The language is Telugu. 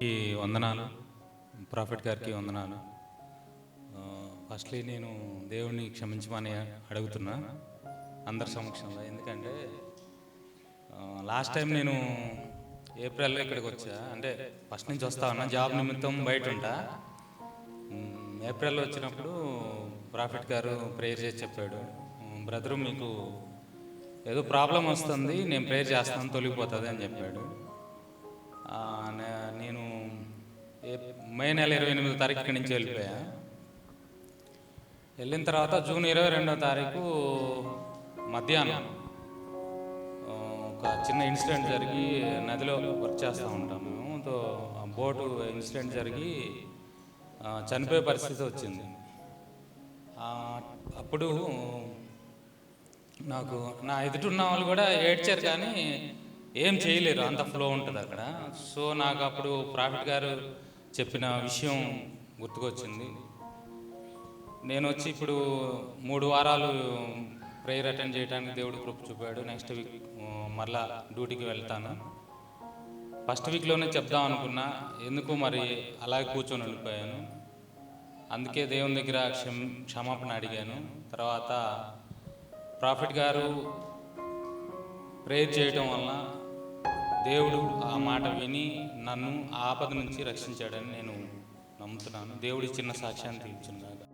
అందరికీ వందనాలు. ప్రాఫిట్ గారికి వందనాలు. ఫస్ట్లీ నేను దేవుడిని క్షమించమని అడుగుతున్నా అందరి సమక్షంలో. ఎందుకంటే లాస్ట్ టైం నేను ఏప్రిల్లో ఇక్కడికి వచ్చా, అంటే ఫస్ట్ నుంచి వస్తా ఉన్నా, జాబ్ నిమిత్తం బయట ఉంటా. ఏప్రిల్లో వచ్చినప్పుడు ప్రాఫిట్ గారు ప్రేయర్ చేసి చెప్పాడు, బ్రదరు మీకు ఏదో ప్రాబ్లం వస్తుంది, నేను ప్రేయర్ చేస్తాను తొలగిపోతుంది అని చెప్పాడు. నేను మే నెల 28వ తారీఖు ఇక్కడి నుంచి వెళ్ళిపోయా. వెళ్ళిన తర్వాత జూన్ 22వ తారీఖు మధ్యాహ్నం ఒక చిన్న ఇన్సిడెంట్ జరిగి, నదిలో వర్క్ చేస్తూ ఉంటాం మేము, బోటు ఇన్సిడెంట్ జరిగి చనిపోయే పరిస్థితి వచ్చింది. అప్పుడు నాకు నా ఎదుటిన్న వాళ్ళు కూడా ఏడ్చారు, కానీ ఏం చేయలేరు, అంత ఫ్లో ఉంటుంది అక్కడ. సో నాకు అప్పుడు ప్రాఫిట్ గారు చెప్పిన విషయం గుర్తుకొచ్చింది. నేను వచ్చి ఇప్పుడు 3 వారాలు ప్రేయర్ అటెండ్ చేయడానికి దేవుడు కృప చూపాడు. నెక్స్ట్ వీక్ మరలా డ్యూటీకి వెళ్తాను. ఫస్ట్ వీక్లోనే చెప్దాం అనుకున్నా, ఎందుకు మరి అలాగే కూర్చొని వెళ్ళిపోయాను. అందుకే దేవుని దగ్గర క్షమాపణ అడిగాను. తర్వాత ప్రాఫిట్ గారు ప్రేయర్ చేయటం వల్ల దేవుడు ఆ మాట విని నన్ను ఆపద నుంచి రక్షించాడని నేను నమ్ముతున్నాను. దేవుడి చిన్న సాక్ష్యాన్ని తీర్చున్నాను.